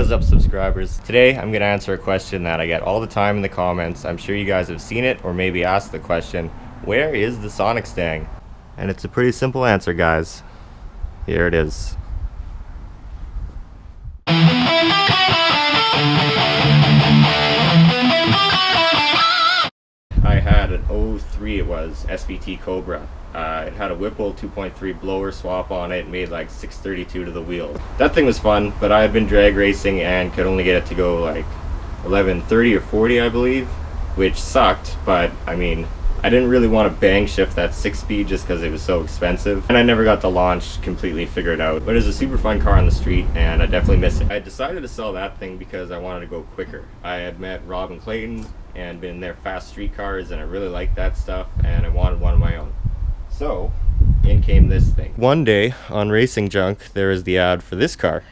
What is up, subscribers? Today I'm going to answer a question that I get all the time in the comments. I'm sure you guys have seen it or maybe asked the question, where is the SONICSTANG? And it's a pretty simple answer, guys. Here it is. I had an 03, it was, SPT Cobra. It had a Whipple 2.3 blower swap on it, made like 632 to the wheel. That thing was fun, but I had been drag racing and could only get it to go like 1130 or 40, I believe, which sucked, but I mean, I didn't really want to bang shift that 6-speed just because it was so expensive, and I never got the launch completely figured out. But it was a super fun car on the street, and I definitely miss it. I decided to sell that thing because I wanted to go quicker. I had met Rob and Clayton and been in their fast street cars, and I really liked that stuff, and I wanted one of my own. So, in came this thing. One day on Racing Junk, there is the ad for this car.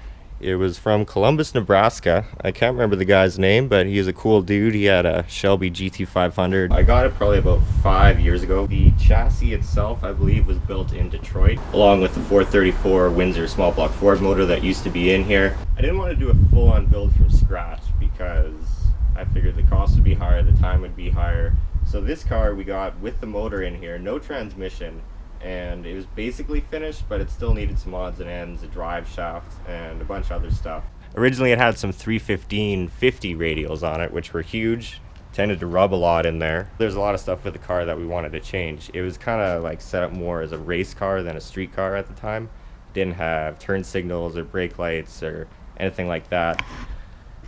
It was from Columbus, Nebraska. I can't remember the guy's name, but he's a cool dude. He had a Shelby GT500. I got it probably about 5 years ago. The chassis itself, I believe, was built in Detroit, along with the 434 Windsor small block Ford motor that used to be in here. I didn't want to do a full-on build from scratch because I figured the cost would be higher, the time would be higher. So this car we got with the motor in here, no transmission, and it was basically finished, but it still needed some odds and ends, a drive shaft, and a bunch of other stuff. Originally it had some 315/50 radials on it, which were huge, tended to rub a lot in there. There's a lot of stuff with the car that we wanted to change. It was kind of like set up more as a race car than a street car at the time. Didn't have turn signals or brake lights or anything like that.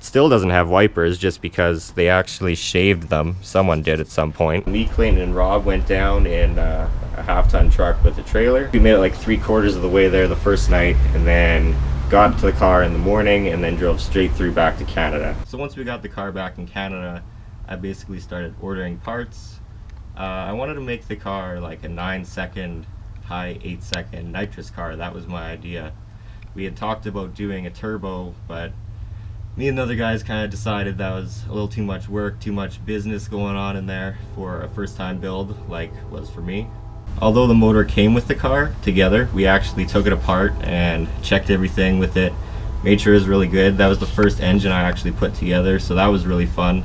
Still doesn't have wipers just because they actually shaved them. Someone did at some point. Me, Clayton, and Rob went down in a half-ton truck with a trailer. We made it like 3/4 of the way there the first night, and then got to the car in the morning and then drove straight through back to Canada. So once we got the car back in Canada, I basically started ordering parts. I wanted to make the car like a 9-second, high 8-second nitrous car. That was my idea. We had talked about doing a turbo, but me and the other guys kind of decided that was a little too much work, too much business going on in there for a first-time build like was for me. Although the motor came with the car together, we actually took it apart and checked everything with it, made sure it was really good. That was the first engine I actually put together, so that was really fun.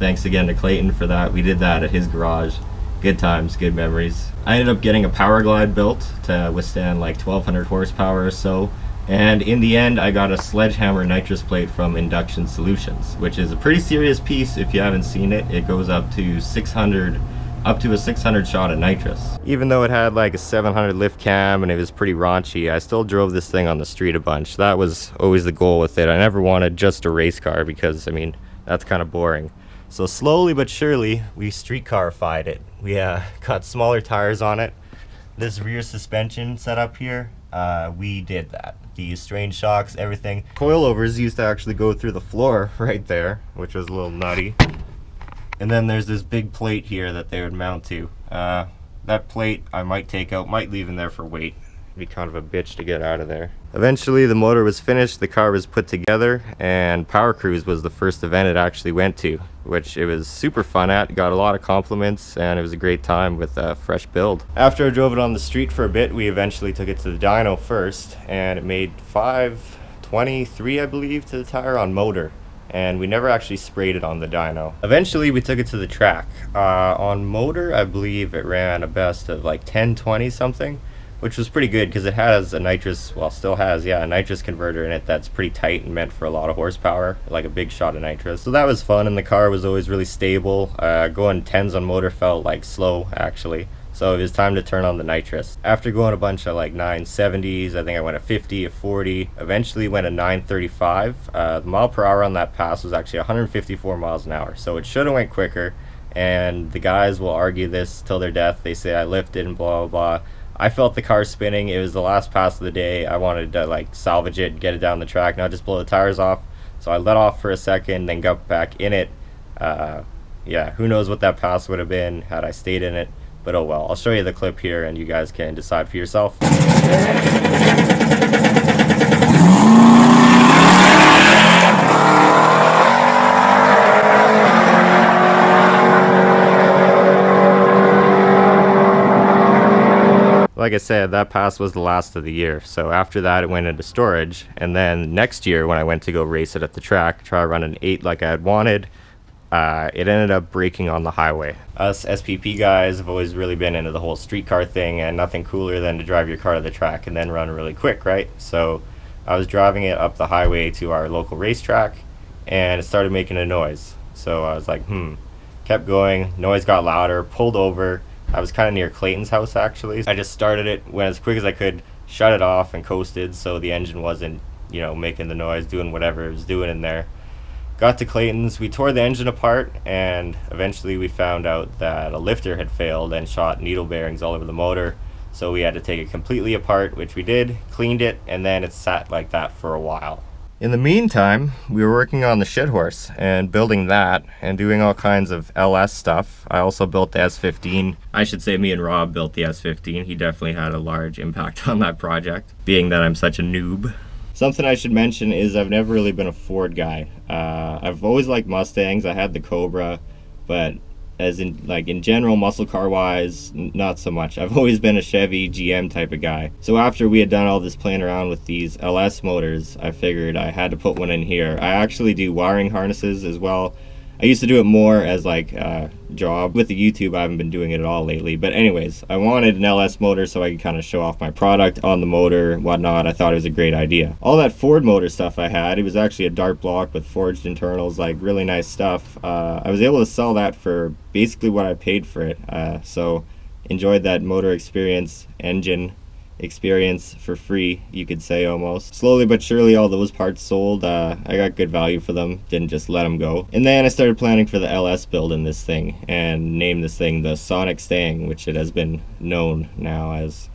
Thanks again to Clayton for that. We did that at his garage. Good times, good memories. I ended up getting a Power Glide built to withstand like 1200 horsepower or so. And in the end, I got a Sledgehammer nitrous plate from Induction Solutions, which is a pretty serious piece. If you haven't seen it, it goes up to a 600 shot of nitrous. Even though it had like a 700 lift cam and it was pretty raunchy, I still drove this thing on the street a bunch. That was always the goal with it. I never wanted just a race car because, I mean, that's kind of boring. So slowly but surely, we street car-ified it. We got smaller tires on it. This rear suspension setup here, we did that. These strange shocks, everything. Coilovers used to actually go through the floor right there, which was a little nutty. And then there's this big plate here that they would mount to. That plate I might take out, might leave in there for weight. It'd be kind of a bitch to get out of there. Eventually the motor was finished, the car was put together, and Power Cruise was the first event it actually went to, which it was super fun at. Got a lot of compliments, and it was a great time with a fresh build. After I drove it on the street for a bit, we eventually took it to the dyno first, and it made 523, I believe, to the tire on motor. And we never actually sprayed it on the dyno. Eventually we took it to the track. On motor, I believe it ran a best of like 1020 something, which was pretty good because it has a nitrous, well, still has, yeah, a nitrous converter in it that's pretty tight and meant for a lot of horsepower, like a big shot of nitrous. So that was fun, and the car was always really stable. Going 10s on motor felt like slow, actually. So it was time to turn on the nitrous. After going a bunch of like 970s, I think I went a 50, a 40, eventually went a 935. The mile per hour on that pass was actually 154 miles an hour, so it should have went quicker, and the guys will argue this till their death. They say I lifted and blah, blah, blah. I felt the car spinning. It was the last pass of the day. I wanted to like salvage it and get it down the track, not just blow the tires off. So I let off for a second, then got back in it. Yeah, who knows what that pass would have been had I stayed in it. But oh well, I'll show you the clip here and you guys can decide for yourself. Like I said, that pass was the last of the year, so after that it went into storage, and then next year when I went to go race it at the track, try to run an 8 like I had wanted, it ended up breaking on the highway. Us SPP guys have always really been into the whole street car thing, and nothing cooler than to drive your car to the track and then run really quick, right? So I was driving it up the highway to our local racetrack, and it started making a noise. So I was like, kept going, noise got louder, pulled over. I was kind of near Clayton's house actually. I just started it, went as quick as I could, shut it off and coasted so the engine wasn't, you know, making the noise, doing whatever it was doing in there. Got to Clayton's, we tore the engine apart, and eventually we found out that a lifter had failed and shot needle bearings all over the motor. So we had to take it completely apart, which we did, cleaned it, and then it sat like that for a while. In the meantime, we were working on the shit horse and building that and doing all kinds of LS stuff. I also built the S15. I should say me and Rob built the S15. He definitely had a large impact on that project, being that I'm such a noob. Something I should mention is I've never really been a Ford guy. I've always liked Mustangs. I had the Cobra, but as in general, muscle car wise, not so much. I've always been a Chevy GM type of guy. So after we had done all this playing around with these LS motors, I figured I had to put one in here. I actually do wiring harnesses as well. I used to do it more as like a job. With the YouTube, I haven't been doing it at all lately. But anyways, I wanted an LS motor so I could kind of show off my product on the motor, whatnot. I thought it was a great idea. All that Ford motor stuff I had, it was actually a dart block with forged internals, like really nice stuff. I was able to sell that for basically what I paid for it. So enjoyed that motor experience, engine experience for free, you could say, almost. Slowly but surely all those parts sold. I got good value for them, didn't just let them go. And then I started planning for the LS build in this thing and named this thing the SONICSTANG, which it has been known now as.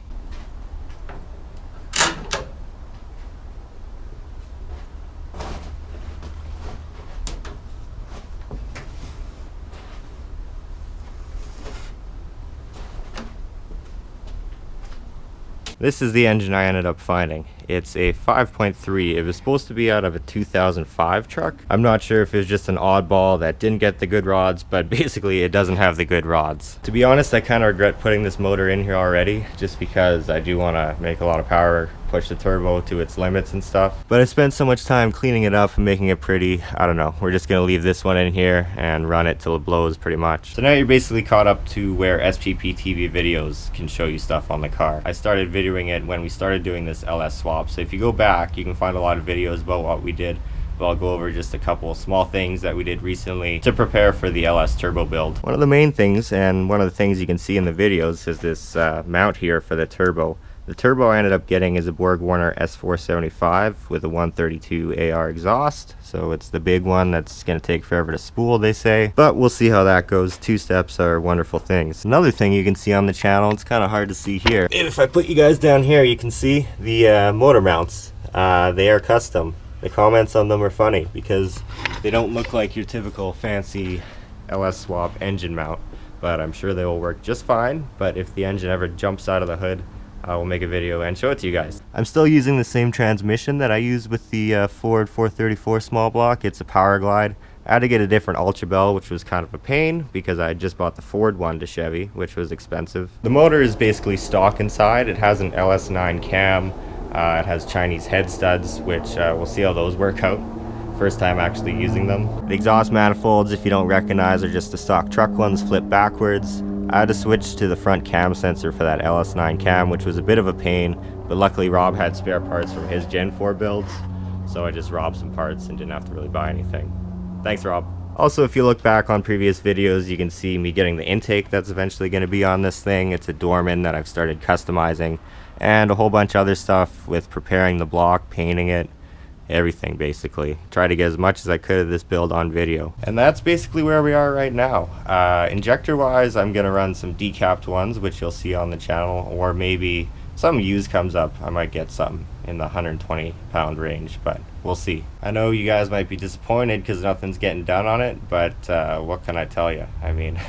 This is the engine I ended up finding. It's a 5.3. It was supposed to be out of a 2005 truck. I'm not sure if it was just an oddball that didn't get the good rods, but basically it doesn't have the good rods. To be honest, I kind of regret putting this motor in here already, just because I do want to make a lot of power, push the turbo to its limits and stuff. But I spent so much time cleaning it up and making it pretty. I don't know. We're just going to leave this one in here and run it till it blows pretty much. So now you're basically caught up to where SPPTV videos can show you stuff on the car. I started videoing it when we started doing this LS swap. So if you go back, you can find a lot of videos about what we did, but I'll go over just a couple of small things that we did recently to prepare for the LS turbo build. One of the main things, and one of the things you can see in the videos, is this mount here for the turbo. The turbo I ended up getting is a BorgWarner S475 with a 132 AR exhaust, so it's the big one that's going to take forever to spool, they say, but we'll see how that goes. Two steps are wonderful things. Another thing you can see on the channel, it's kind of hard to see here. If I put you guys down here, you can see the motor mounts. They are custom. The comments on them are funny because they don't look like your typical fancy LS swap engine mount, but I'm sure they will work just fine. But if the engine ever jumps out of the hood, I will make a video and show it to you guys. I'm still using the same transmission that I used with the Ford 434 small block. It's a Power Glide. I had to get a different Ultra Bell, which was kind of a pain because I had just bought the Ford one to Chevy, which was expensive. The motor is basically stock inside. It has an LS9 cam. It has Chinese head studs, which we'll see how those work out. First time actually using them. The exhaust manifolds, if you don't recognize, are just the stock truck ones, flip backwards. I had to switch to the front cam sensor for that LS9 cam, which was a bit of a pain, but luckily Rob had spare parts from his Gen 4 builds, so I just robbed some parts and didn't have to really buy anything. Thanks, Rob. Also, if you look back on previous videos, you can see me getting the intake that's eventually going to be on this thing. It's a Dorman that I've started customizing, and a whole bunch of other stuff with preparing the block, painting it, everything basically. Try to get as much as I could of this build on video. And that's basically where we are right now. Injector wise, I'm gonna run some decapped ones, which you'll see on the channel, or maybe some used comes up, I might get some in the 120 pound range, but we'll see. I know you guys might be disappointed because nothing's getting done on it, but what can I tell you? I mean,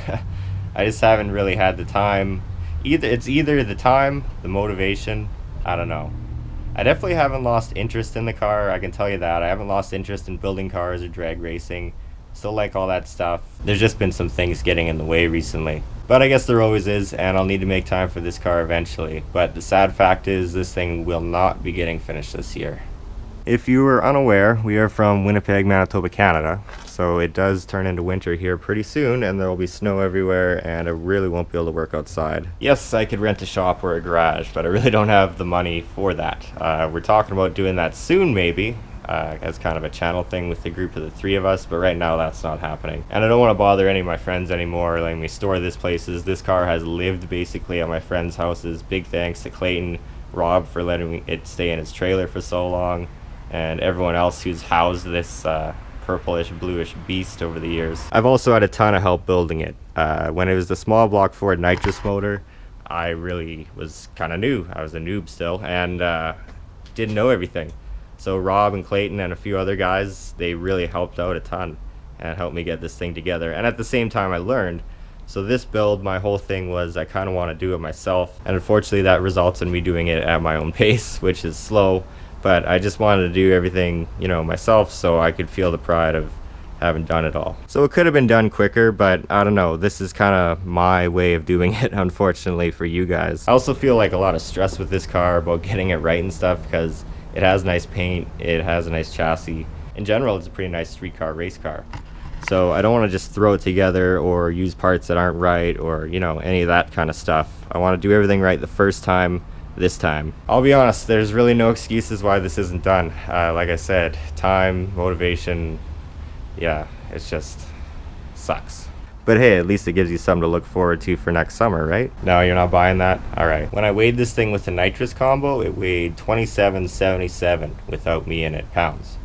I just haven't really had the time. It's either the time, the motivation, I don't know. I definitely haven't lost interest in the car, I can tell you that. I haven't lost interest in building cars or drag racing. Still like all that stuff. There's just been some things getting in the way recently. But I guess there always is, and I'll need to make time for this car eventually. But the sad fact is this thing will not be getting finished this year. If you were unaware, we are from Winnipeg, Manitoba, Canada. So it does turn into winter here pretty soon, and there will be snow everywhere, and I really won't be able to work outside. Yes, I could rent a shop or a garage, but I really don't have the money for that. We're talking about doing that soon, maybe. As kind of a channel thing with the group of the 3 of us, but right now that's not happening. And I don't want to bother any of my friends anymore letting me store this places. This car has lived basically at my friends' houses. Big thanks to Clayton, Rob for letting it stay in his trailer for so long, and everyone else who's housed this purplish bluish beast over the years. I've also had a ton of help building it. When it was the small block Ford nitrous motor, I really was kind of new. I was a noob still, and didn't know everything. So Rob and Clayton and a few other guys, they really helped out a ton and helped me get this thing together. And at the same time I learned. So this build, my whole thing was I kind of want to do it myself. And unfortunately that results in me doing it at my own pace, which is slow. But I just wanted to do everything, you know, myself so I could feel the pride of having done it all. So it could have been done quicker, but I don't know. This is kind of my way of doing it, unfortunately, for you guys. I also feel like a lot of stress with this car about getting it right and stuff because it has nice paint, it has a nice chassis. In general, it's a pretty nice street car, race car. So I don't want to just throw it together or use parts that aren't right or, you know, any of that kind of stuff. I want to do everything right the first time, this time. I'll be honest, there's really no excuses why this isn't done. Like I said, time, motivation, yeah, it's just sucks. But hey, at least it gives you something to look forward to for next summer, right? No, you're not buying that? Alright. When I weighed this thing with the nitrous combo, it weighed 2777 without me in it pounds.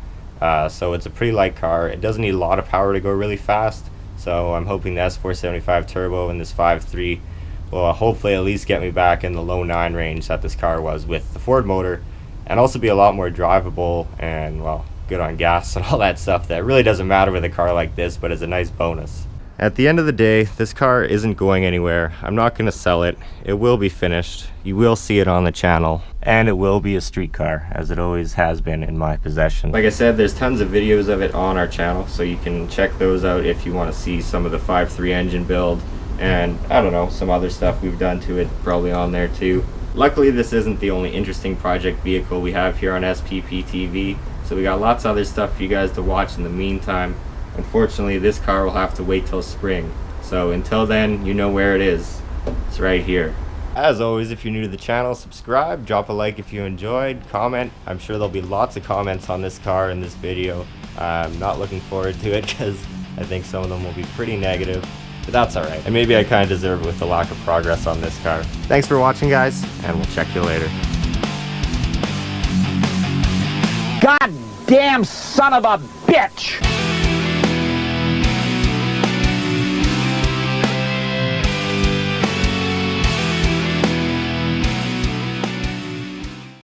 So it's a pretty light car. It doesn't need a lot of power to go really fast. So I'm hoping the S475 turbo and this 5.3 will hopefully at least get me back in the low 9 range that this car was with the Ford motor. And also be a lot more drivable and, well, good on gas and all that stuff that really doesn't matter with a car like this, but is a nice bonus. At the end of the day, this car isn't going anywhere. I'm not going to sell it. It will be finished. You will see it on the channel. And it will be a street car, as it always has been in my possession. Like I said, there's tons of videos of it on our channel, so you can check those out if you want to see some of the 5.3 engine build. And, I don't know, some other stuff we've done to it, probably on there too. Luckily, this isn't the only interesting project vehicle we have here on SPPTV. So we got lots of other stuff for you guys to watch in the meantime. Unfortunately, this car will have to wait till spring. So until then, you know where it is. It's right here. As always, if you're new to the channel, subscribe, drop a like if you enjoyed, comment. I'm sure there'll be lots of comments on this car in this video. I'm not looking forward to it because I think some of them will be pretty negative. But that's alright. And maybe I kind of deserve it with the lack of progress on this car. Thanks for watching, guys, and we'll check you later. God damn son of a bitch!